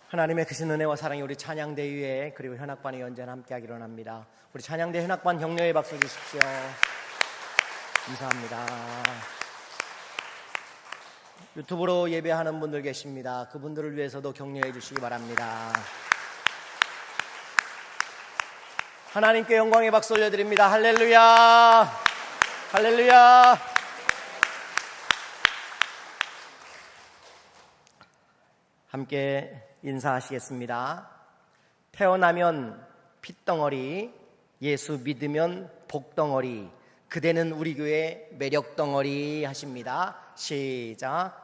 하나님의 크신 은혜와 사랑이 우리 찬양대 위에 그리고 현악반의 연전 함께하기를 원합니다. 우리 찬양대 현악반 격려의 박수 주십시오. 감사합니다. 유튜브로 예배하는 분들 계십니다. 그분들을 위해서도 격려해 주시기 바랍니다. 하나님께 영광의 박수 올려드립니다. 할렐루야, 할렐루야. 함께 인사하시겠습니다. 태어나면 핏덩어리, 예수 믿으면 복덩어리, 그대는 우리 교회 매력덩어리 하십니다. 시작.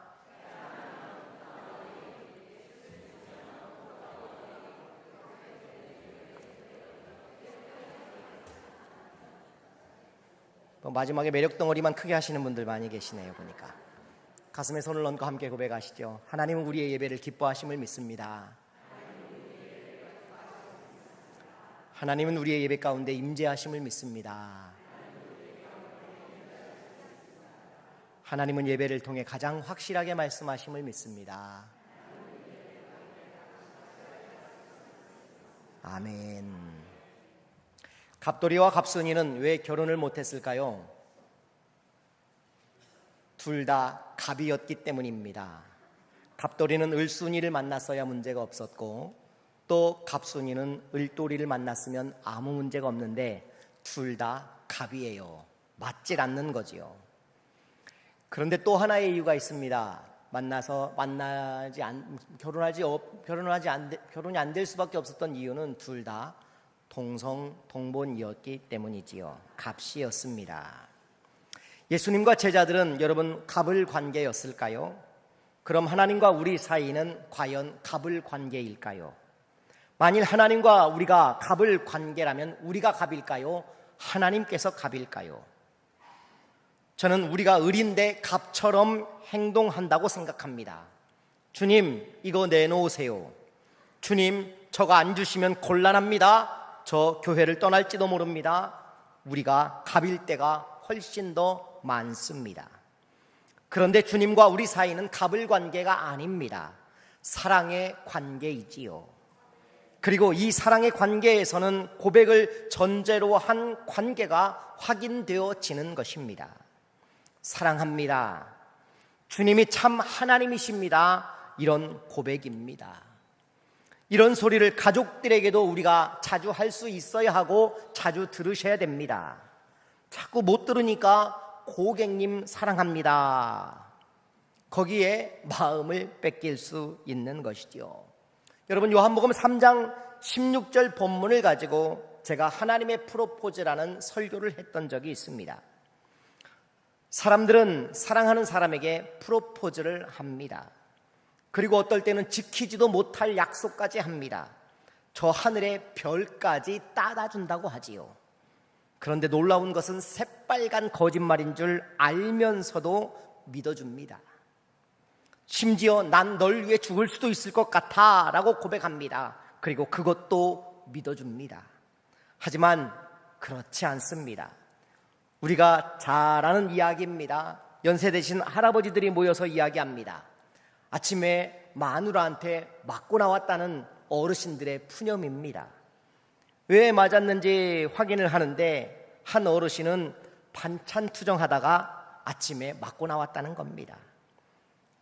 마지막에 매력덩어리만 크게 하시는 분들 많이 계시네요. 보니까 가슴에 손을 얹고 함께 고백하시죠. 하나님은 우리의 예배를 기뻐하심을 믿습니다. 하나님은 우리의 예배 가운데 임재하심을 믿습니다. 하나님은 예배를 통해 가장 확실하게 말씀하심을 믿습니다. 아멘. 갑돌이와 갑순이는 왜 결혼을 못했을까요? 둘 다 갑이었기 때문입니다. 갑돌이는 을순이를 만났어야 문제가 없었고, 또 갑순이는 을돌이를 만났으면 아무 문제가 없는데 둘 다 갑이에요. 맞질 않는 거지요. 그런데 또 하나의 이유가 있습니다. 결혼이 안 될 수밖에 없었던 이유는 둘 다 동성동본이었기 때문이지요. 갑씨였습니다. 예수님과 제자들은 여러분 갑을 관계였을까요? 그럼 하나님과 우리 사이는 과연 갑을 관계일까요? 만일 하나님과 우리가 갑을 관계라면 우리가 갑일까요? 하나님께서 갑일까요? 저는 우리가 을인데 갑처럼 행동한다고 생각합니다. 주님, 이거 내놓으세요. 주님, 저거 안 주시면 곤란합니다. 저 교회를 떠날지도 모릅니다. 우리가 갑일 때가 훨씬 더 많습니다. 그런데 주님과 우리 사이는 갑을 관계가 아닙니다. 사랑의 관계이지요. 그리고 이 사랑의 관계에서는 고백을 전제로 한 관계가 확인되어지는 것입니다. 사랑합니다. 주님이 참 하나님이십니다. 이런 고백입니다. 이런 소리를 가족들에게도 우리가 자주 할 수 있어야 하고 자주 들으셔야 됩니다. 자꾸 못 들으니까 고객님 사랑합니다. 거기에 마음을 뺏길 수 있는 것이죠. 여러분, 요한복음 3장 16절 본문을 가지고 제가 하나님의 프로포즈라는 설교를 했던 적이 있습니다. 사람들은 사랑하는 사람에게 프로포즈를 합니다. 그리고 어떨 때는 지키지도 못할 약속까지 합니다. 저 하늘의 별까지 따다 준다고 하지요. 그런데 놀라운 것은 새빨간 거짓말인 줄 알면서도 믿어줍니다. 심지어 난 널 위해 죽을 수도 있을 것 같아 라고 고백합니다. 그리고 그것도 믿어줍니다. 하지만 그렇지 않습니다. 우리가 잘 아는 이야기입니다. 연세 대신 할아버지들이 모여서 이야기합니다. 아침에 마누라한테 맞고 나왔다는 어르신들의 푸념입니다. 왜 맞았는지 확인을 하는데 한 어르신은 반찬 투정하다가 아침에 맞고 나왔다는 겁니다.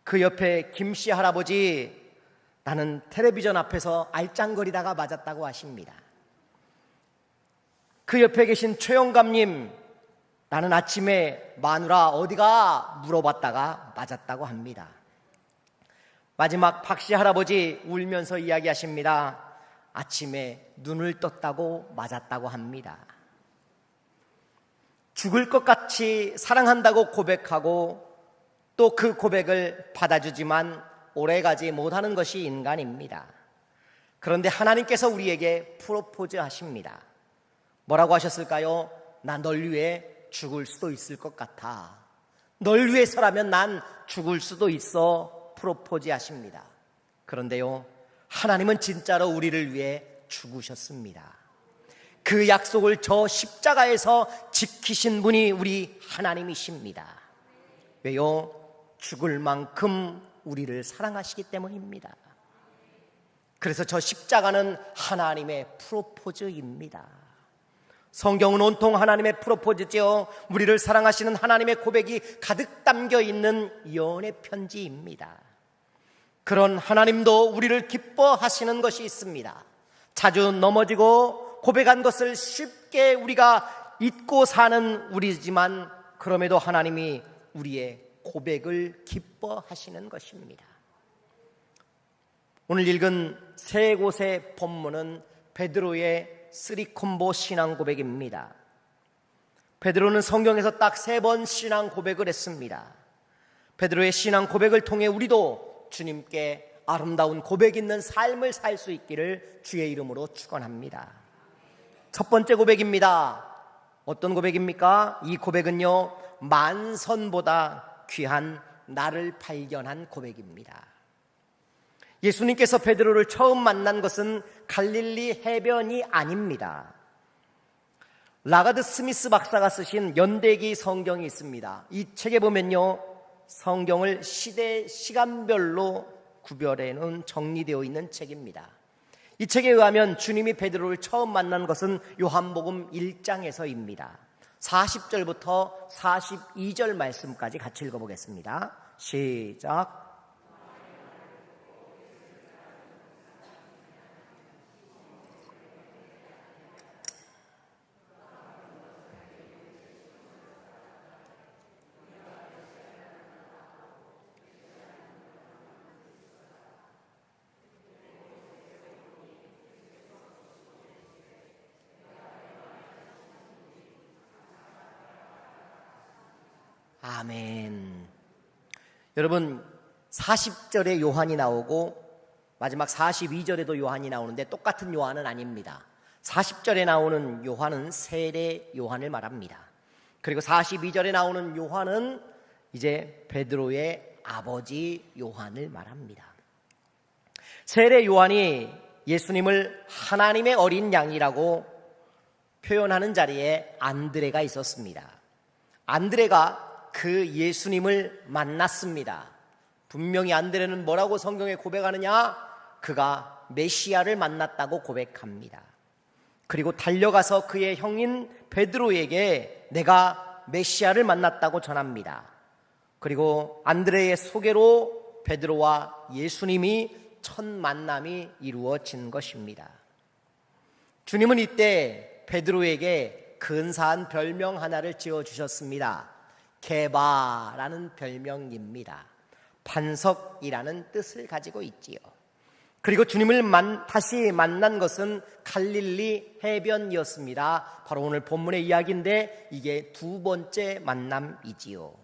그 옆에 김씨 할아버지, 나는 텔레비전 앞에서 알짱거리다가 맞았다고 하십니다. 그 옆에 계신 최영감님, 나는 아침에 마누라 어디가 물어봤다가 맞았다고 합니다. 마지막 박씨 할아버지 울면서 이야기하십니다. 아침에 눈을 떴다고 맞았다고 합니다. 죽을 것 같이 사랑한다고 고백하고 또 그 고백을 받아주지만 오래가지 못하는 것이 인간입니다. 그런데 하나님께서 우리에게 프로포즈 하십니다. 뭐라고 하셨을까요? 나 널 위해 죽을 수도 있을 것 같아. 널 위해서라면 난 죽을 수도 있어. 프로포즈 하십니다. 그런데요, 하나님은 진짜로 우리를 위해 죽으셨습니다. 그 약속을 저 십자가에서 지키신 분이 우리 하나님이십니다. 왜요? 죽을 만큼 우리를 사랑하시기 때문입니다. 그래서 저 십자가는 하나님의 프로포즈입니다. 성경은 온통 하나님의 프로포즈죠. 우리를 사랑하시는 하나님의 고백이 가득 담겨 있는 연애 편지입니다. 그런 하나님도 우리를 기뻐하시는 것이 있습니다. 자주 넘어지고 고백한 것을 쉽게 우리가 잊고 사는 우리지만 그럼에도 하나님이 우리의 고백을 기뻐하시는 것입니다. 오늘 읽은 세 곳의 본문은 베드로의 쓰리콤보 신앙 고백입니다. 베드로는 성경에서 딱 3번 신앙 고백을 했습니다. 베드로의 신앙 고백을 통해 우리도 주님께 아름다운 고백 있는 삶을 살 수 있기를 주의 이름으로 축원합니다. 첫 번째 고백입니다. 어떤 고백입니까? 이 고백은요, 만선보다 귀한 나를 발견한 고백입니다. 예수님께서 베드로를 처음 만난 것은 갈릴리 해변이 아닙니다. 라가드 스미스 박사가 쓰신 연대기 성경이 있습니다. 이 책에 보면요, 성경을 시간별로 구별해 놓은 정리되어 있는 책입니다. 이 책에 의하면 주님이 베드로를 처음 만난 것은 요한복음 1장에서입니다. 40절부터 42절 말씀까지 같이 읽어보겠습니다. 시작. 아멘. 여러분, 40절에 요한이 나오고 마지막 42절에도 요한이 나오는데 똑같은 요한은 아닙니다. 40절에 나오는 요한은 세례 요한을 말합니다. 그리고 42절에 나오는 요한은 이제 베드로의 아버지 요한을 말합니다. 세례 요한이 예수님을 하나님의 어린 양이라고 표현하는 자리에 안드레가 있었습니다. 안드레가 그 예수님을 만났습니다. 분명히 안드레는 뭐라고 성경에 고백하느냐? 그가 메시아를 만났다고 고백합니다. 그리고 달려가서 그의 형인 베드로에게 내가 메시아를 만났다고 전합니다. 그리고 안드레의 소개로 베드로와 예수님이 첫 만남이 이루어진 것입니다. 주님은 이때 베드로에게 근사한 별명 하나를 지어주셨습니다. 게바라는 별명입니다. 반석이라는 뜻을 가지고 있지요. 그리고 주님을 다시 만난 것은 갈릴리 해변이었습니다. 바로 오늘 본문의 이야기인데 이게 두 번째 만남이지요.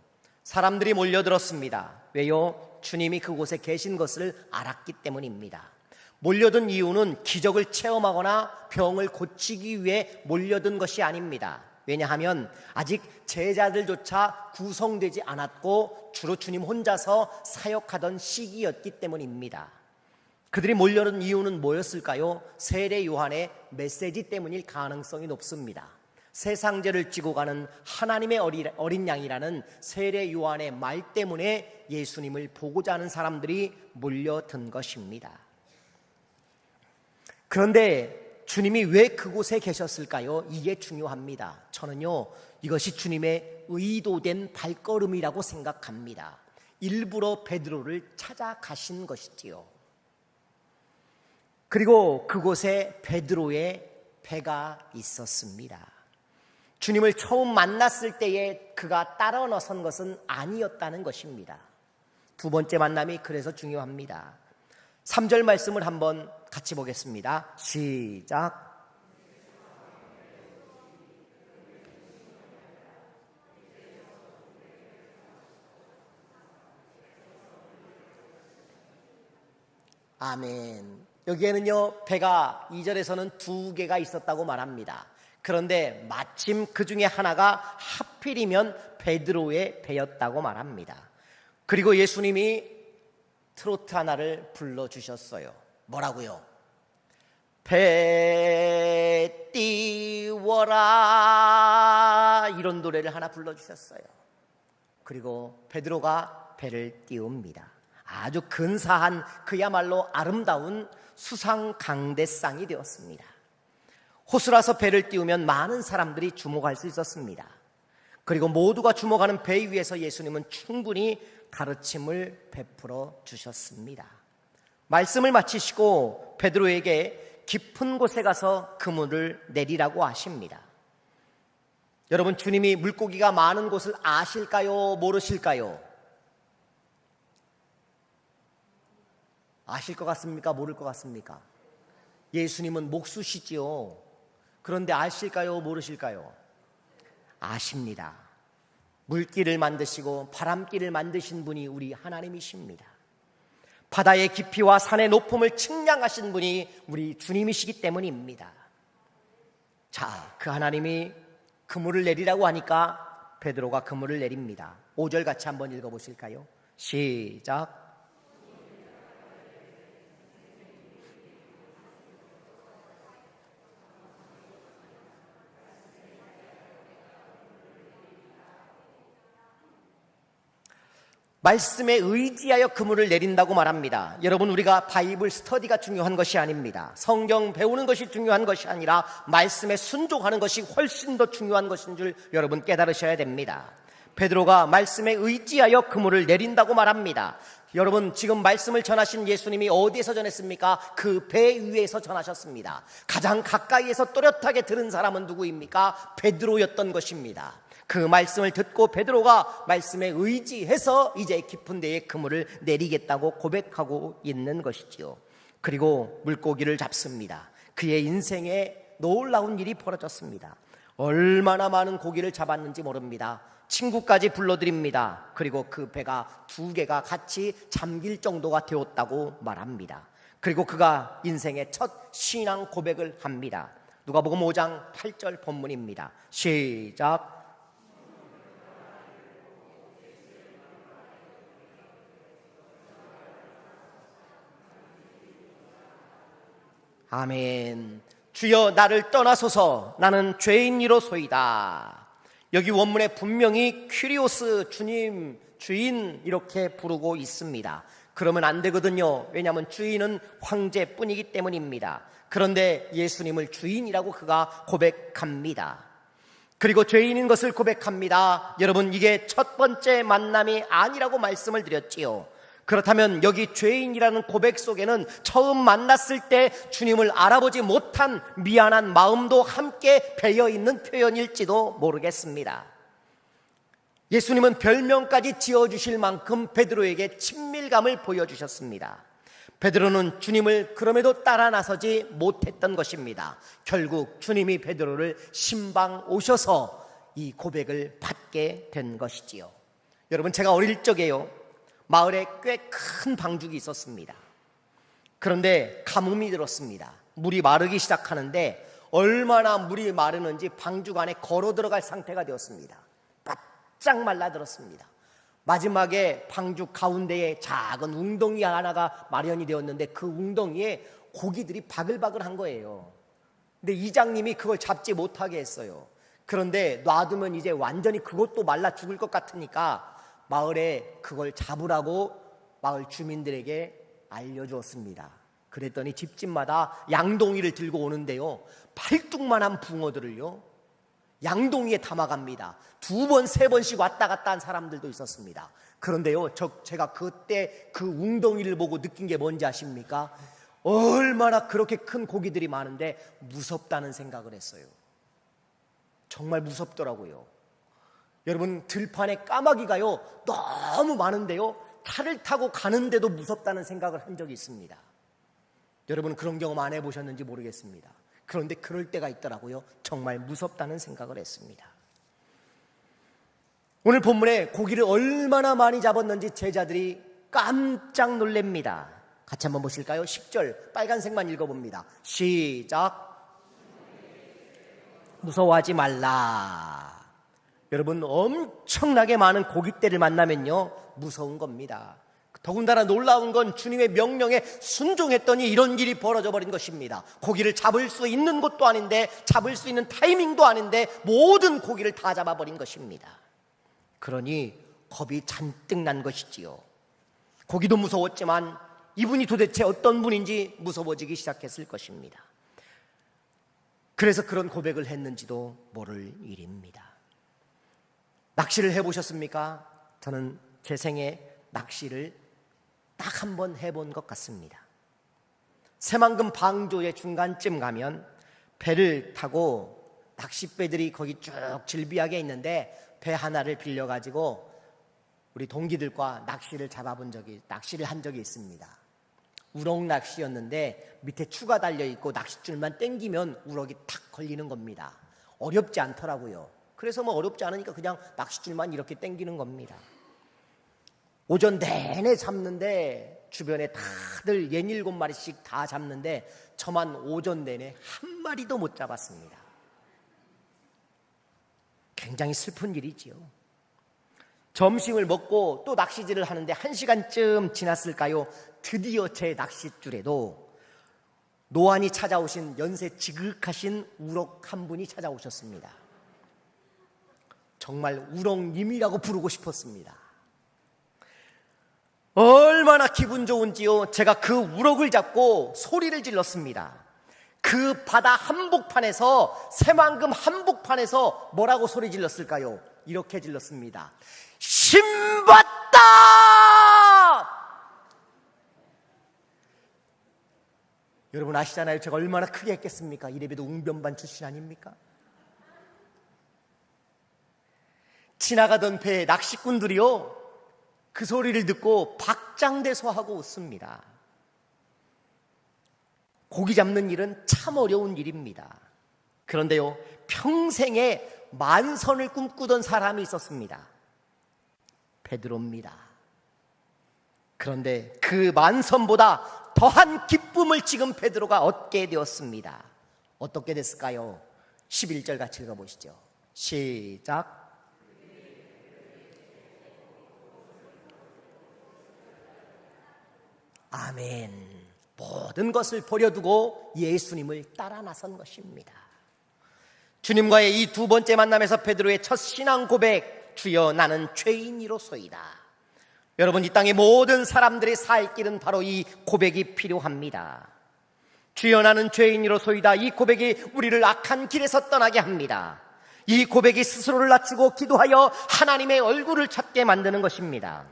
사람들이 몰려들었습니다. 왜요? 주님이 그곳에 계신 것을 알았기 때문입니다. 몰려든 이유는 기적을 체험하거나 병을 고치기 위해 몰려든 것이 아닙니다. 왜냐하면 아직 제자들조차 구성되지 않았고 주로 주님 혼자서 사역하던 시기였기 때문입니다. 그들이 몰려든 이유는 뭐였을까요? 세례 요한의 메시지 때문일 가능성이 높습니다. 세상 죄를 지고 가는 하나님의 어린 양이라는 세례 요한의 말 때문에 예수님을 보고자 하는 사람들이 몰려든 것입니다. 그런데 주님이 왜 그곳에 계셨을까요? 이게 중요합니다. 저는요, 이것이 주님의 의도된 발걸음이라고 생각합니다. 일부러 베드로를 찾아가신 것이지요. 그리고 그곳에 베드로의 배가 있었습니다. 주님을 처음 만났을 때에 그가 따라 나선 것은 아니었다는 것입니다. 두 번째 만남이 그래서 중요합니다. 3절 말씀을 한번 같이 보겠습니다. 시작. 아멘. 여기에는요, 배가 2절에서는 2개가 있었다고 말합니다. 그런데 마침 그 중에 하나가 하필이면 베드로의 배였다고 말합니다. 그리고 예수님이 트로트 하나를 불러주셨어요. 뭐라고요? 배 띄워라, 이런 노래를 하나 불러주셨어요. 그리고 베드로가 배를 띄웁니다. 아주 근사한 그야말로 아름다운 수상강대상이 되었습니다. 호수라서 배를 띄우면 많은 사람들이 주목할 수 있었습니다. 그리고 모두가 주목하는 배 위에서 예수님은 충분히 가르침을 베풀어 주셨습니다. 말씀을 마치시고 베드로에게 깊은 곳에 가서 그물을 내리라고 하십니다. 여러분, 주님이 물고기가 많은 곳을 아실까요? 모르실까요? 아실 것 같습니까? 모를 것 같습니까? 예수님은 목수시지요. 그런데 아실까요? 모르실까요? 아십니다. 물길을 만드시고 바람길을 만드신 분이 우리 하나님이십니다. 바다의 깊이와 산의 높음을 측량하신 분이 우리 주님이시기 때문입니다. 자, 그 하나님이 그물을 내리라고 하니까 베드로가 그물을 내립니다. 5절 같이 한번 읽어보실까요? 시작. 말씀에 의지하여 그물을 내린다고 말합니다. 여러분, 우리가 바이블 스터디가 중요한 것이 아닙니다. 성경 배우는 것이 중요한 것이 아니라 말씀에 순종하는 것이 훨씬 더 중요한 것인 줄 여러분 깨달으셔야 됩니다. 베드로가 말씀에 의지하여 그물을 내린다고 말합니다. 여러분, 지금 말씀을 전하신 예수님이 어디에서 전했습니까? 그 배 위에서 전하셨습니다. 가장 가까이에서 또렷하게 들은 사람은 누구입니까? 베드로였던 것입니다. 그 말씀을 듣고 베드로가 말씀에 의지해서 이제 깊은 데에 그물을 내리겠다고 고백하고 있는 것이지요. 그리고 물고기를 잡습니다. 그의 인생에 놀라운 일이 벌어졌습니다. 얼마나 많은 고기를 잡았는지 모릅니다. 친구까지 불러드립니다. 그리고 그 배가 2개가 같이 잠길 정도가 되었다고 말합니다. 그리고 그가 인생의 첫 신앙 고백을 합니다. 누가복음 5장 8절 본문입니다. 시작. 아멘. 주여, 나를 떠나소서. 나는 죄인이로소이다. 여기 원문에 분명히 퀴리오스, 주님, 주인 이렇게 부르고 있습니다. 그러면 안 되거든요. 왜냐하면 주인은 황제뿐이기 때문입니다. 그런데 예수님을 주인이라고 그가 고백합니다. 그리고 죄인인 것을 고백합니다. 여러분, 이게 첫 번째 만남이 아니라고 말씀을 드렸지요. 그렇다면 여기 죄인이라는 고백 속에는 처음 만났을 때 주님을 알아보지 못한 미안한 마음도 함께 배어 있는 표현일지도 모르겠습니다. 예수님은 별명까지 지어주실 만큼 베드로에게 친밀감을 보여주셨습니다. 베드로는 주님을 그럼에도 따라 나서지 못했던 것입니다. 결국 주님이 베드로를 신방 오셔서 이 고백을 받게 된 것이지요. 여러분, 제가 어릴 적에요, 마을에 꽤 큰 방죽이 있었습니다. 그런데 가뭄이 들었습니다. 물이 마르기 시작하는데 얼마나 물이 마르는지 방죽 안에 걸어 들어갈 상태가 되었습니다. 바짝 말라들었습니다. 마지막에 방죽 가운데에 작은 웅덩이 하나가 마련이 되었는데 그 웅덩이에 고기들이 바글바글한 거예요. 근데 이장님이 그걸 잡지 못하게 했어요. 그런데 놔두면 이제 완전히 그것도 말라 죽을 것 같으니까 마을에 그걸 잡으라고 마을 주민들에게 알려주었습니다. 그랬더니 집집마다 양동이를 들고 오는데요, 팔뚝만한 붕어들을요 양동이에 담아갑니다. 2번, 3번씩 왔다 갔다 한 사람들도 있었습니다. 그런데요, 제가 그때 그 웅덩이를 보고 느낀 게 뭔지 아십니까? 얼마나 그렇게 큰 고기들이 많은데 무섭다는 생각을 했어요. 정말 무섭더라고요. 여러분, 들판에 까마귀가요 너무 많은데요, 차를 타고 가는데도 무섭다는 생각을 한 적이 있습니다. 여러분, 그런 경험 안 해보셨는지 모르겠습니다. 그런데 그럴 때가 있더라고요. 정말 무섭다는 생각을 했습니다. 오늘 본문에 고기를 얼마나 많이 잡았는지 제자들이 깜짝 놀랍니다. 같이 한번 보실까요? 10절 빨간색만 읽어봅니다. 시작. 무서워하지 말라. 여러분, 엄청나게 많은 고깃대를 만나면요 무서운 겁니다. 더군다나 놀라운 건 주님의 명령에 순종했더니 이런 일이 벌어져 버린 것입니다. 고기를 잡을 수 있는 곳도 아닌데, 잡을 수 있는 타이밍도 아닌데 모든 고기를 다 잡아버린 것입니다. 그러니 겁이 잔뜩 난 것이지요. 고기도 무서웠지만 이분이 도대체 어떤 분인지 무서워지기 시작했을 것입니다. 그래서 그런 고백을 했는지도 모를 일입니다. 낚시를 해보셨습니까? 저는 제 생에 낚시를 딱 한 번 해본 것 같습니다. 새만금 방조의 중간쯤 가면 배를 타고 낚싯배들이 거기 쭉 질비하게 있는데 배 하나를 빌려가지고 우리 동기들과 낚시를 한 적이 있습니다. 우럭 낚시였는데 밑에 추가 달려있고 낚싯줄만 당기면 우럭이 탁 걸리는 겁니다. 어렵지 않더라고요. 그래서 어렵지 않으니까 그냥 낚싯줄만 이렇게 당기는 겁니다. 오전 내내 잡는데 주변에 다들 67마리씩 다 잡는데 저만 오전 내내 한 마리도 못 잡았습니다. 굉장히 슬픈 일이지요. 점심을 먹고 또 낚시질을 하는데 1시간쯤 지났을까요? 드디어 제 낚싯줄에도 노안이 찾아오신 연세 지극하신 우럭 한 분이 찾아오셨습니다. 정말 우럭님이라고 부르고 싶었습니다. 얼마나 기분 좋은지요. 제가 그 우럭을 잡고 소리를 질렀습니다. 그 바다 한복판에서, 새만금 한복판에서 뭐라고 소리 질렀을까요? 이렇게 질렀습니다. 신봤다! 여러분 아시잖아요. 제가 얼마나 크게 했겠습니까? 이래봬도 웅변반 출신 아닙니까? 지나가던 배에 낚시꾼들이요, 그 소리를 듣고 박장대소하고 웃습니다. 고기 잡는 일은 참 어려운 일입니다. 그런데요, 평생에 만선을 꿈꾸던 사람이 있었습니다. 베드로입니다. 그런데 그 만선보다 더한 기쁨을 지금 베드로가 얻게 되었습니다. 어떻게 됐을까요? 11절 같이 읽어보시죠. 시작. 아멘. 모든 것을 버려두고 예수님을 따라 나선 것입니다. 주님과의 이 두 번째 만남에서 베드로의 첫 신앙 고백, 주여 나는 죄인이로소이다. 여러분, 이 땅의 모든 사람들이 살 길은 바로 이 고백이 필요합니다. 주여 나는 죄인이로소이다. 이 고백이 우리를 악한 길에서 떠나게 합니다. 이 고백이 스스로를 낮추고 기도하여 하나님의 얼굴을 찾게 만드는 것입니다.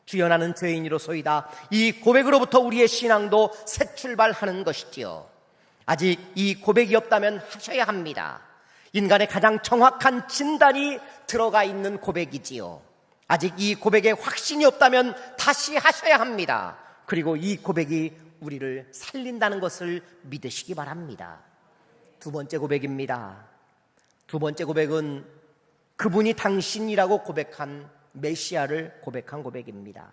주여 나는 죄인이로소이다. 이 고백으로부터 우리의 신앙도 새 출발하는 것이지요. 아직 이 고백이 없다면 하셔야 합니다. 인간의 가장 정확한 진단이 들어가 있는 고백이지요. 아직 이 고백에 확신이 없다면 다시 하셔야 합니다. 그리고 이 고백이 우리를 살린다는 것을 믿으시기 바랍니다. 두 번째 고백입니다. 두 번째 고백은 그분이 당신이라고 고백한 메시아를 고백한 고백입니다.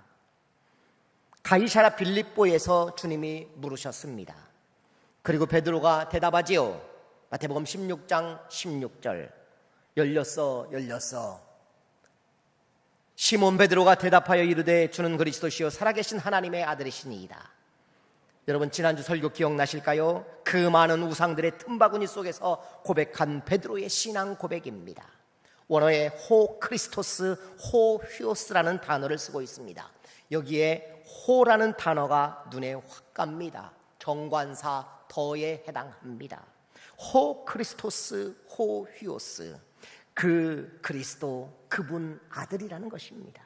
가이사랴 빌립보에서 주님이 물으셨습니다. 그리고 베드로가 대답하지요. 마태복음 16장 16절. 열렸어. 시몬 베드로가 대답하여 이르되 주는 그리스도시요 살아계신 하나님의 아들이시니이다. 여러분 지난주 설교 기억나실까요? 그 많은 우상들의 틈바구니 속에서 고백한 베드로의 신앙 고백입니다. 원어에 호 크리스토스, 호 휴오스라는 단어를 쓰고 있습니다. 여기에 호라는 단어가 눈에 확 갑니다. 정관사 더에 해당합니다. 호 크리스토스, 호 휴오스, 그 그리스도, 그분 아들이라는 것입니다.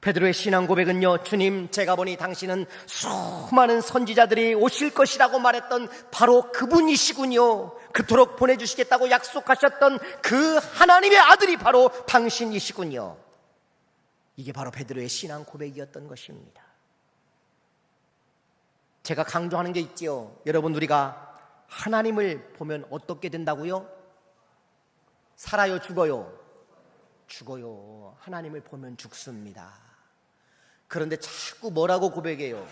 베드로의 신앙 고백은요, 주님 제가 보니 당신은 수많은 선지자들이 오실 것이라고 말했던 바로 그분이시군요. 그토록 보내주시겠다고 약속하셨던 그 하나님의 아들이 바로 당신이시군요. 이게 바로 베드로의 신앙 고백이었던 것입니다. 제가 강조하는 게 있지요. 여러분, 우리가 하나님을 보면 어떻게 된다고요? 살아요, 죽어요? 죽어요. 하나님을 보면 죽습니다. 그런데 자꾸 뭐라고 고백해요?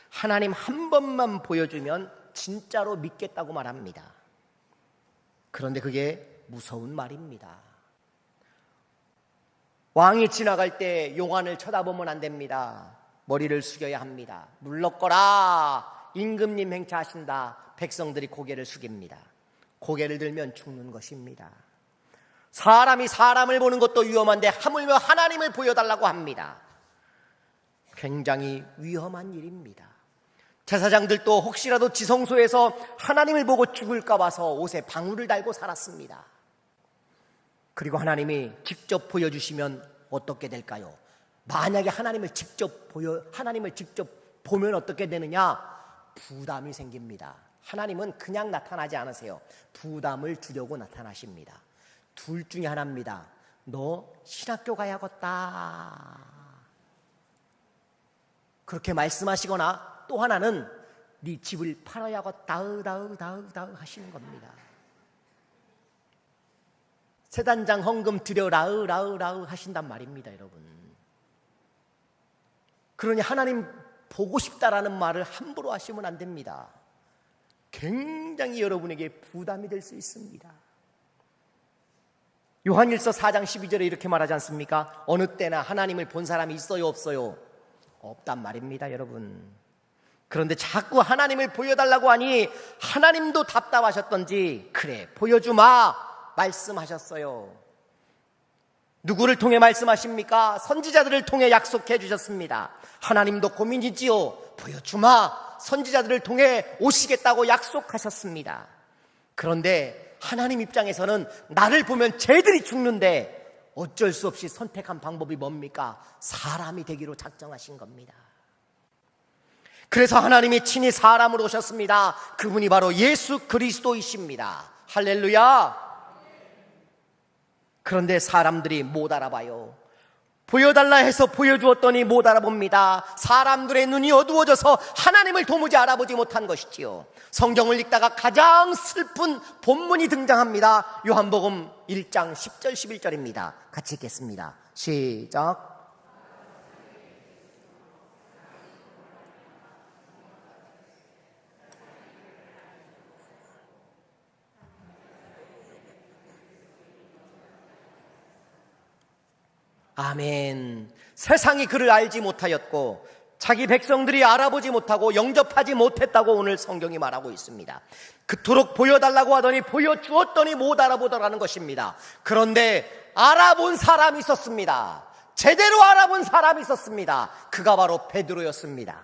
하나님 한 번만 보여주면 진짜로 믿겠다고 말합니다. 그런데 그게 무서운 말입니다. 왕이 지나갈 때 용안을 쳐다보면 안 됩니다. 머리를 숙여야 합니다. 물러거라, 임금님 행차하신다. 백성들이 고개를 숙입니다. 고개를 들면 죽는 것입니다. 사람이 사람을 보는 것도 위험한데 하물며 하나님을 보여달라고 합니다. 굉장히 위험한 일입니다. 제사장들도 혹시라도 지성소에서 하나님을 보고 죽을까 봐서 옷에 방울을 달고 살았습니다. 그리고 하나님이 직접 보여주시면 어떻게 될까요? 만약에 하나님을 직접 보면 어떻게 되느냐? 부담이 생깁니다. 하나님은 그냥 나타나지 않으세요. 부담을 주려고 나타나십니다. 둘 중에 하나입니다. 너 신학교 가야겠다, 그렇게 말씀하시거나, 또 하나는 네 집을 팔아야겠다 하시는 겁니다. 세단장 헌금 드려라 하신단 말입니다, 여러분. 그러니 하나님 보고 싶다라는 말을 함부로 하시면 안 됩니다. 굉장히 여러분에게 부담이 될 수 있습니다. 요한일서 4장 12절에 이렇게 말하지 않습니까? 어느 때나 하나님을 본 사람이 있어요, 없어요? 없단 말입니다, 여러분. 그런데 자꾸 하나님을 보여달라고 하니 하나님도 답답하셨던지 그래 보여주마 말씀하셨어요. 누구를 통해 말씀하십니까? 선지자들을 통해 약속해 주셨습니다. 하나님도 고민이지요. 보여주마, 선지자들을 통해 오시겠다고 약속하셨습니다. 그런데 하나님 입장에서는 나를 보면 쟤들이 죽는데 어쩔 수 없이 선택한 방법이 뭡니까? 사람이 되기로 작정하신 겁니다. 그래서 하나님이 친히 사람으로 오셨습니다. 그분이 바로 예수 그리스도이십니다. 할렐루야. 그런데 사람들이 못 알아봐요. 보여달라 해서 보여주었더니 못 알아봅니다. 사람들의 눈이 어두워져서 하나님을 도무지 알아보지 못한 것이지요. 성경을 읽다가 가장 슬픈 본문이 등장합니다. 요한복음 1장 10절 11절입니다. 같이 읽겠습니다. 시작. 아멘. 세상이 그를 알지 못하였고 자기 백성들이 알아보지 못하고 영접하지 못했다고 오늘 성경이 말하고 있습니다. 그토록 보여달라고 하더니 보여주었더니 못 알아보더라는 것입니다. 그런데 알아본 사람이 있었습니다. 제대로 알아본 사람이 있었습니다. 그가 바로 베드로였습니다.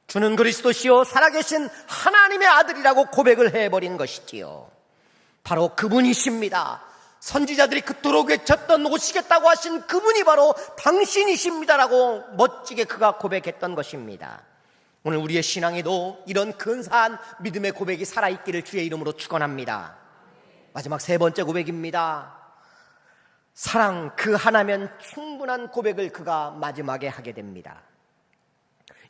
주는 그리스도시요 살아계신 하나님의 아들이라고 고백을 해버린 것이지요. 바로 그분이십니다. 선지자들이 그토록 외쳤던 오시겠다고 하신 그분이 바로 당신이십니다라고 멋지게 그가 고백했던 것입니다. 오늘 우리의 신앙에도 이런 근사한 믿음의 고백이 살아있기를 주의 이름으로 축원합니다. 마지막 세 번째 고백입니다. 사랑 그 하나면 충분한 고백을 그가 마지막에 하게 됩니다.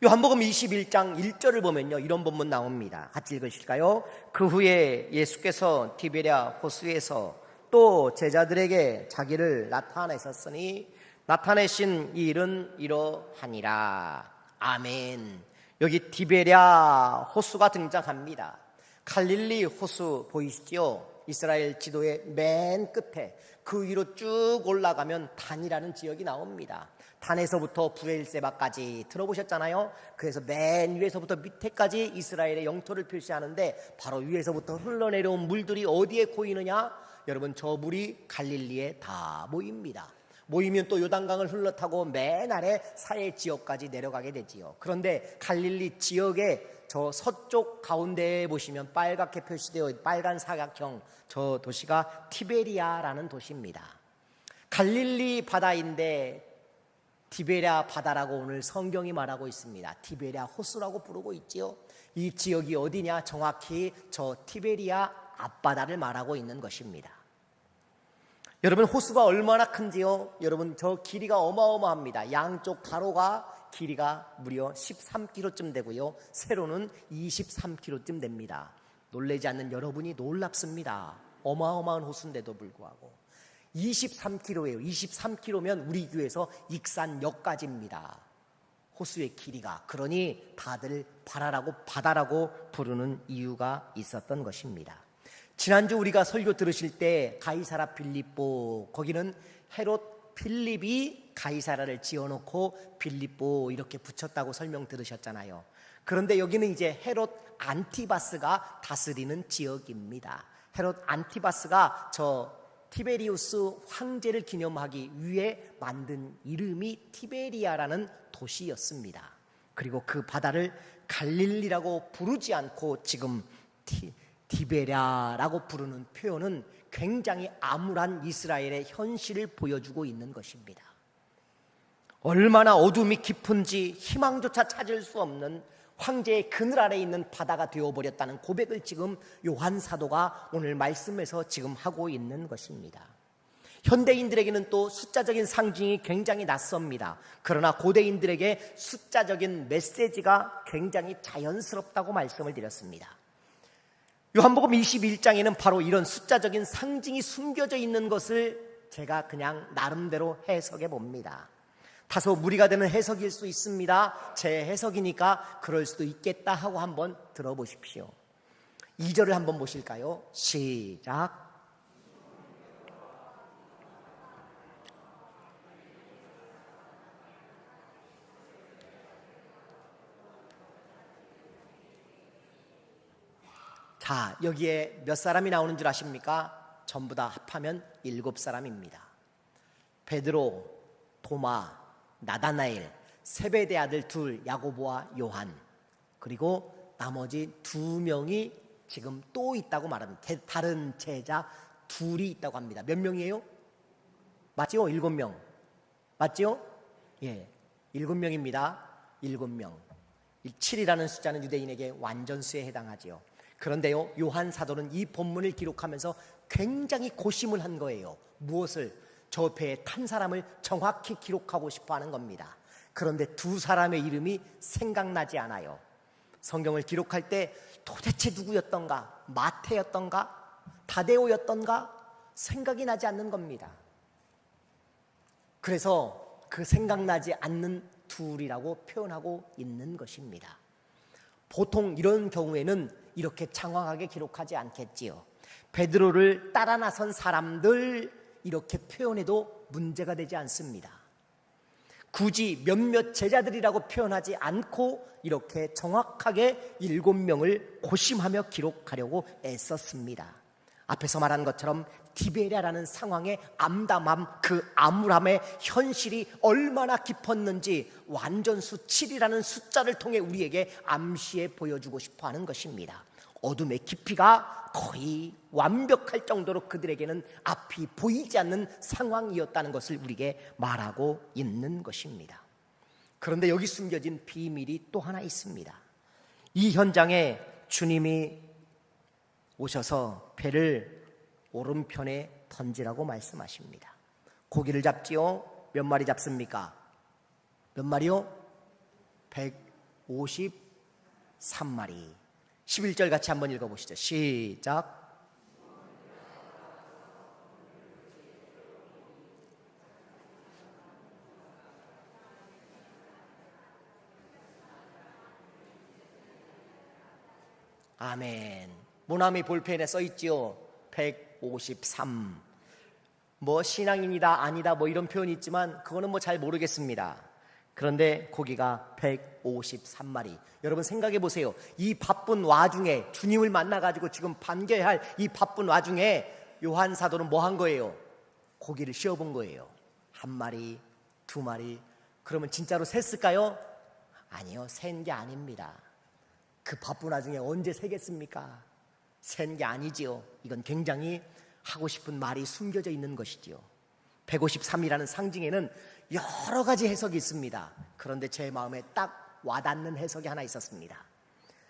요한복음 21장 1절을 보면요 이런 본문 나옵니다. 같이 읽으실까요? 그 후에 예수께서 디베랴 호수에서 또 제자들에게 자기를 나타내셨으니 나타내신 이 일은 이러하니라. 아멘. 여기 디베랴 호수가 등장합니다. 갈릴리 호수 보이시죠? 이스라엘 지도의 맨 끝에 그 위로 쭉 올라가면 단이라는 지역이 나옵니다. 단에서부터 브엘세바까지 들어보셨잖아요. 그래서 맨 위에서부터 밑에까지 이스라엘의 영토를 표시하는데 바로 위에서부터 흘러내려온 물들이 어디에 고이느냐? 여러분 저 물이 갈릴리에 다 모입니다. 모이면 또 요단강을 흘러타고 맨 아래 사해 지역까지 내려가게 되지요. 그런데 갈릴리 지역의 저 서쪽 가운데에 보시면 빨갛게 표시되어 빨간 사각형 저 도시가 티베리아라는 도시입니다. 갈릴리 바다인데 디베랴 바다라고 오늘 성경이 말하고 있습니다. 디베랴 호수라고 부르고 있지요. 이 지역이 어디냐? 정확히 저 티베리아 앞바다를 말하고 있는 것입니다. 여러분 호수가 얼마나 큰지요? 여러분 저 길이가 어마어마합니다. 양쪽 가로가 길이가 무려 13km쯤 되고요. 세로는 23km쯤 됩니다. 놀라지 않는 여러분이 놀랍습니다. 어마어마한 호수인데도 불구하고 23km예요. 23km면 우리 교회에서 익산역까지입니다. 호수의 길이가. 그러니 다들 바다라고 부르는 이유가 있었던 것입니다. 지난주 우리가 설교 들으실 때 가이사라 빌립보, 거기는 헤롯 필립이 가이사라를 지어놓고 빌립보 이렇게 붙였다고 설명 들으셨잖아요. 그런데 여기는 이제 헤롯 안티바스가 다스리는 지역입니다. 헤롯 안티바스가 저 티베리우스 황제를 기념하기 위해 만든 이름이 티베리아라는 도시였습니다. 그리고 그 바다를 갈릴리라고 부르지 않고 지금 티베리아라고 부르는 표현은 굉장히 암울한 이스라엘의 현실을 보여주고 있는 것입니다. 얼마나 어둠이 깊은지 희망조차 찾을 수 없는 황제의 그늘 아래 있는 바다가 되어버렸다는 고백을 지금 요한 사도가 오늘 말씀에서 지금 하고 있는 것입니다. 현대인들에게는 또 숫자적인 상징이 굉장히 낯섭니다. 그러나 고대인들에게 숫자적인 메시지가 굉장히 자연스럽다고 말씀을 드렸습니다. 요한복음 21장에는 바로 이런 숫자적인 상징이 숨겨져 있는 것을 제가 그냥 나름대로 해석해 봅니다. 다소 무리가 되는 해석일 수 있습니다. 제 해석이니까 그럴 수도 있겠다 하고 한번 들어보십시오. 2절을 한번 보실까요? 시작. 자, 여기에 몇 사람이 나오는 줄 아십니까? 전부 다 합하면 7사람입니다. 베드로, 도마, 나다나엘, 세베대 아들 둘 야고보와 요한, 그리고 나머지 2명이 지금 또 있다고 말합니다. 다른 제자 둘이 있다고 합니다. 몇 명이에요? 맞죠? 7명. 맞죠? 예, 7명입니다. 7명. 7이라는 숫자는 유대인에게 완전수에 해당하지요. 그런데요, 요한 사도는 이 본문을 기록하면서 굉장히 고심을 한 거예요. 무엇을? 저 배에 탄 사람을 정확히 기록하고 싶어 하는 겁니다. 그런데 2사람의 이름이 생각나지 않아요. 성경을 기록할 때 도대체 누구였던가? 마태였던가? 다데오였던가? 생각이 나지 않는 겁니다. 그래서 그 생각나지 않는 둘이라고 표현하고 있는 것입니다. 보통 이런 경우에는 이렇게 장황하게 기록하지 않겠지요. 베드로를 따라 나선 사람들 이렇게 표현해도 문제가 되지 않습니다. 굳이 몇몇 제자들이라고 표현하지 않고 이렇게 정확하게 7명을 고심하며 기록하려고 애썼습니다. 앞에서 말한 것처럼 디베랴라는 상황의 암담함, 그 암울함의 현실이 얼마나 깊었는지 완전수 7이라는 숫자를 통해 우리에게 암시해 보여주고 싶어 하는 것입니다. 어둠의 깊이가 거의 완벽할 정도로 그들에게는 앞이 보이지 않는 상황이었다는 것을 우리에게 말하고 있는 것입니다. 그런데 여기 숨겨진 비밀이 또 하나 있습니다. 이 현장에 주님이 오셔서 배를 오른편에 던지라고 말씀하십니다. 고기를 잡지요? 몇 마리 잡습니까? 몇 마리요? 153마리. 11절 같이 한번 읽어보시죠. 시작. 아멘. 모나미 볼펜에 써있지요. 153. 뭐 신앙인이다 아니다 뭐 이런 표현이 있지만 그거는 뭐 잘 모르겠습니다. 그런데 고기가 153마리. 여러분 생각해 보세요. 이 바쁜 와중에 주님을 만나가지고 지금 반겨야 할 이 바쁜 와중에 요한 사도는 뭐 한 거예요? 고기를 씌워본 거예요. 1마리, 2마리. 그러면 진짜로 셌을까요? 아니요, 센 게 아닙니다. 그 바쁜 와중에 언제 세겠습니까? 센 게 아니지요. 이건 굉장히 하고 싶은 말이 숨겨져 있는 것이지요. 153이라는 상징에는 여러 가지 해석이 있습니다. 그런데 제 마음에 딱 와닿는 해석이 하나 있었습니다.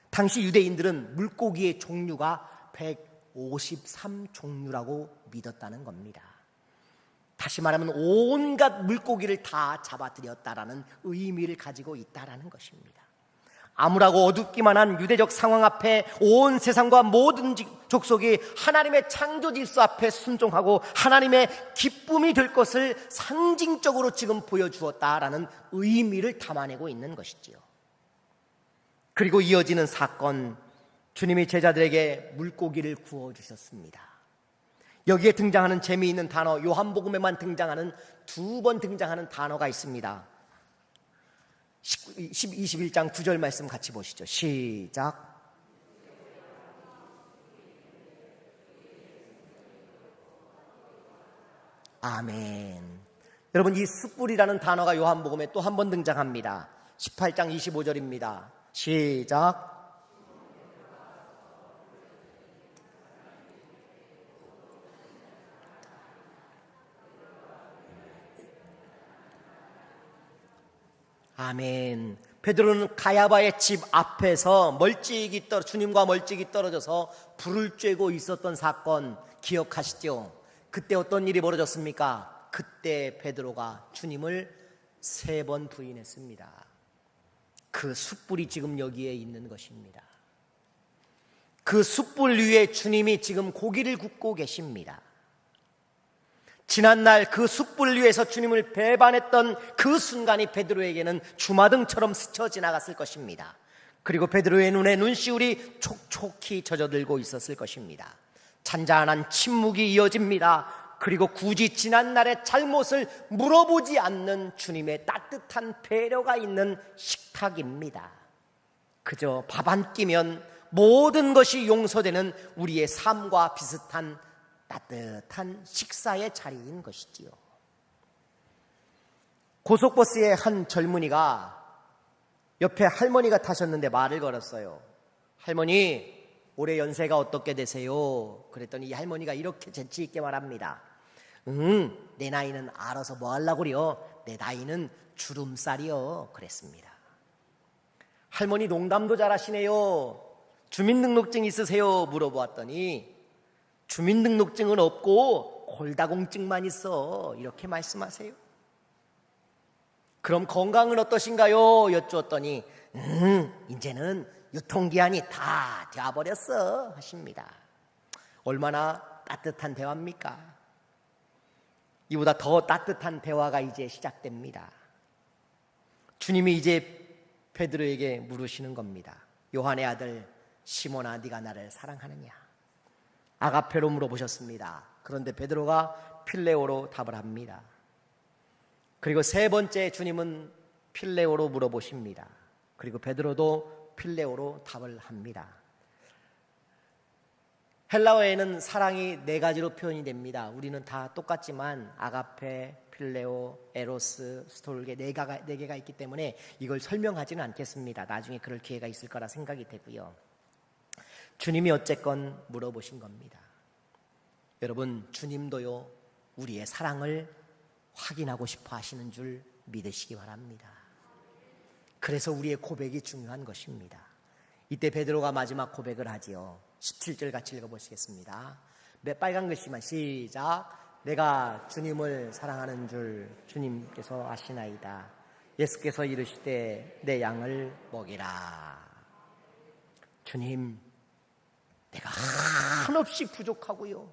당시 유대인들은 물고기의 종류가 153종류라고 믿었다는 겁니다. 다시 말하면 온갖 물고기를 다 잡아들였다라는 의미를 가지고 있다라는 것입니다. 암울하고 어둡기만 한 유대적 상황 앞에 온 세상과 모든 족속이 하나님의 창조 질서 앞에 순종하고 하나님의 기쁨이 될 것을 상징적으로 지금 보여주었다라는 의미를 담아내고 있는 것이지요. 그리고 이어지는 사건, 주님이 제자들에게 물고기를 구워주셨습니다. 여기에 등장하는 재미있는 단어, 요한복음에만 등장하는 2번 등장하는 단어가 있습니다. 21장 9절 말씀 같이 보시죠. 시작. 아멘. 여러분, 이 숯불이라는 단어가 요한복음에 또 한 번 등장합니다. 18장 25절입니다. 시작. 아멘. 베드로는 가야바의 집 앞에서 주님과 멀찍이 떨어져서 불을 쬐고 있었던 사건 기억하시죠? 그때 어떤 일이 벌어졌습니까? 그때 베드로가 주님을 3번 부인했습니다. 그 숯불이 지금 여기에 있는 것입니다. 그 숯불 위에 주님이 지금 고기를 굽고 계십니다. 지난날 그 숯불 위에서 주님을 배반했던 그 순간이 베드로에게는 주마등처럼 스쳐 지나갔을 것입니다. 그리고 베드로의 눈에 눈시울이 촉촉히 젖어들고 있었을 것입니다. 잔잔한 침묵이 이어집니다. 그리고 굳이 지난날의 잘못을 물어보지 않는 주님의 따뜻한 배려가 있는 식탁입니다. 그저 밥 한 끼면 모든 것이 용서되는 우리의 삶과 비슷한 따뜻한 식사의 자리인 것이지요. 고속버스의 한 젊은이가 옆에 할머니가 타셨는데 말을 걸었어요. 할머니, 올해 연세가 어떻게 되세요? 그랬더니 이 할머니가 이렇게 재치 있게 말합니다. 내 나이는 알아서 뭐 하려고 그래요? 내 나이는 주름살이요. 그랬습니다. 할머니 농담도 잘하시네요. 주민등록증 있으세요? 물어보았더니 주민등록증은 없고 골다공증만 있어. 이렇게 말씀하세요. 그럼 건강은 어떠신가요? 여쭈었더니 이제는 유통기한이 다 되어버렸어 하십니다. 얼마나 따뜻한 대화입니까? 이보다 더 따뜻한 대화가 이제 시작됩니다. 주님이 이제 베드로에게 물으시는 겁니다. 요한의 아들 시몬아, 네가 나를 사랑하느냐? 아가페로 물어보셨습니다. 그런데 베드로가 필레오로 답을 합니다. 그리고 3번째 주님은 필레오로 물어보십니다. 그리고 베드로도 필레오로 답을 합니다. 헬라어에는 사랑이 4가지로 표현이 됩니다. 우리는 다 똑같지만 아가페, 필레오, 에로스, 스톨게 4개가 있기 때문에 이걸 설명하지는 않겠습니다. 나중에 그럴 기회가 있을 거라 생각이 되고요. 주님이 어쨌건 물어보신 겁니다. 여러분, 주님도요 우리의 사랑을 확인하고 싶어 하시는 줄 믿으시기 바랍니다. 그래서 우리의 고백이 중요한 것입니다. 이때 베드로가 마지막 고백을 하지요. 17절 같이 읽어보시겠습니다. 빨간 글씨만 시작. 내가 주님을 사랑하는 줄 주님께서 아시나이다. 예수께서 이르시되 내 양을 먹이라. 주님, 내가 한없이 부족하고요,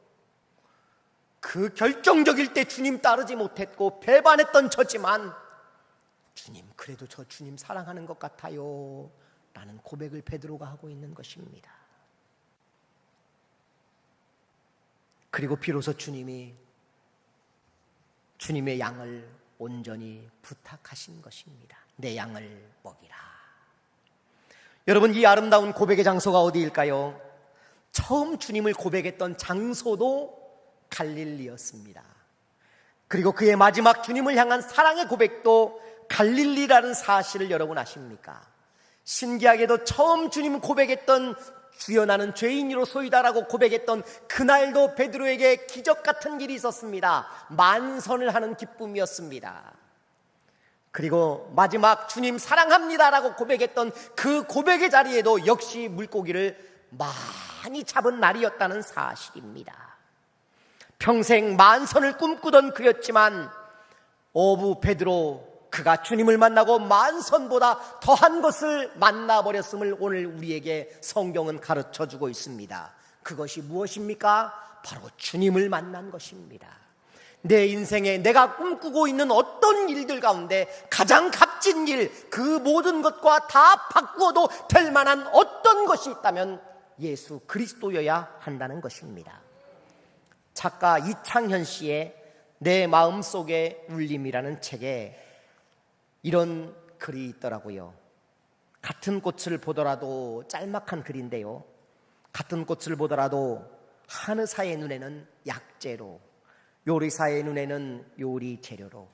그 결정적일 때 주님 따르지 못했고 배반했던 저지만 주님, 그래도 저 주님 사랑하는 것 같아요 라는 고백을 베드로가 하고 있는 것입니다. 그리고 비로소 주님이 주님의 양을 온전히 부탁하신 것입니다. 내 양을 먹이라. 여러분, 이 아름다운 고백의 장소가 어디일까요? 처음 주님을 고백했던 장소도 갈릴리였습니다. 그리고 그의 마지막 주님을 향한 사랑의 고백도 갈릴리라는 사실을 여러분 아십니까? 신기하게도 처음 주님 고백했던 주여 나는 죄인이로소이다라고 고백했던 그날도 베드로에게 기적 같은 일이 있었습니다. 만선을 하는 기쁨이었습니다. 그리고 마지막 주님 사랑합니다라고 고백했던 그 고백의 자리에도 역시 물고기를 많이 잡은 날이었다는 사실입니다. 평생 만선을 꿈꾸던 그였지만 오부 베드로, 그가 주님을 만나고 만선보다 더한 것을 만나버렸음을 오늘 우리에게 성경은 가르쳐주고 있습니다. 그것이 무엇입니까? 바로 주님을 만난 것입니다. 내 인생에 내가 꿈꾸고 있는 어떤 일들 가운데 가장 값진 일, 그 모든 것과 다 바꾸어도 될 만한 어떤 것이 있다면 예수 그리스도여야 한다는 것입니다. 작가 이창현 씨의 내 마음속의 울림이라는 책에 이런 글이 있더라고요. 같은 꽃을 보더라도, 짤막한 글인데요, 같은 꽃을 보더라도 한의사의 눈에는 약재로, 요리사의 눈에는 요리 재료로,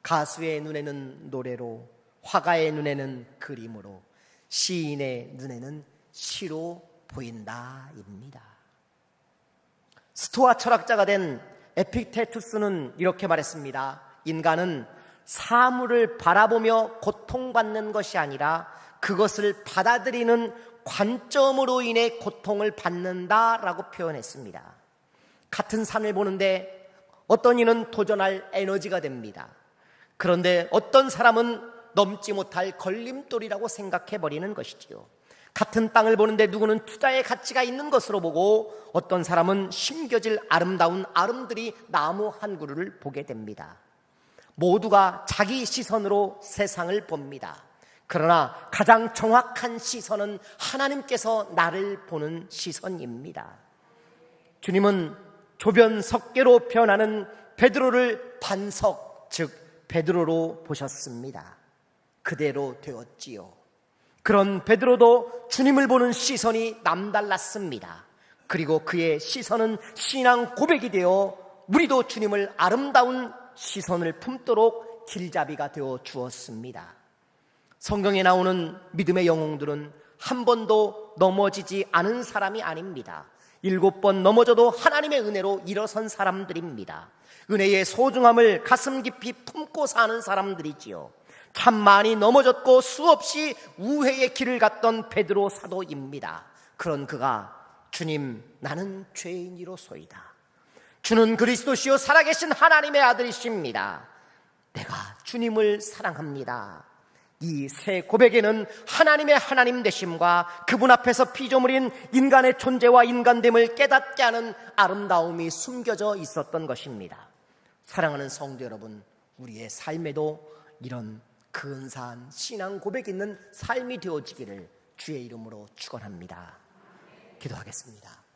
가수의 눈에는 노래로, 화가의 눈에는 그림으로, 시인의 눈에는 시로 보인다입니다. 스토아 철학자가 된 에픽테투스는 이렇게 말했습니다. 인간은 사물을 바라보며 고통받는 것이 아니라 그것을 받아들이는 관점으로 인해 고통을 받는다라고 표현했습니다. 같은 산을 보는데 어떤 이는 도전할 에너지가 됩니다. 그런데 어떤 사람은 넘지 못할 걸림돌이라고 생각해버리는 것이지요. 같은 땅을 보는데 누구는 투자의 가치가 있는 것으로 보고 어떤 사람은 심겨질 아름다운 아름드리 나무 한 그루를 보게 됩니다. 모두가 자기 시선으로 세상을 봅니다. 그러나 가장 정확한 시선은 하나님께서 나를 보는 시선입니다. 주님은 조변석계로 변하는 베드로를 반석, 즉 베드로로 보셨습니다. 그대로 되었지요. 그런 베드로도 주님을 보는 시선이 남달랐습니다. 그리고 그의 시선은 신앙 고백이 되어 우리도 주님을 아름다운 시선을 품도록 길잡이가 되어 주었습니다. 성경에 나오는 믿음의 영웅들은 한 번도 넘어지지 않은 사람이 아닙니다. 7번 넘어져도 하나님의 은혜로 일어선 사람들입니다. 은혜의 소중함을 가슴 깊이 품고 사는 사람들이지요. 참 많이 넘어졌고 수없이 우회의 길을 갔던 베드로 사도입니다. 그런 그가 주님, 나는 죄인이로소이다. 주는 그리스도시요 살아계신 하나님의 아들이십니다. 내가 주님을 사랑합니다. 이 새 고백에는 하나님의 하나님 되심과 그분 앞에서 피조물인 인간의 존재와 인간됨을 깨닫게 하는 아름다움이 숨겨져 있었던 것입니다. 사랑하는 성도 여러분, 우리의 삶에도 이런 근사한 신앙 고백 있는 삶이 되어지기를 주의 이름으로 축원합니다. 기도하겠습니다.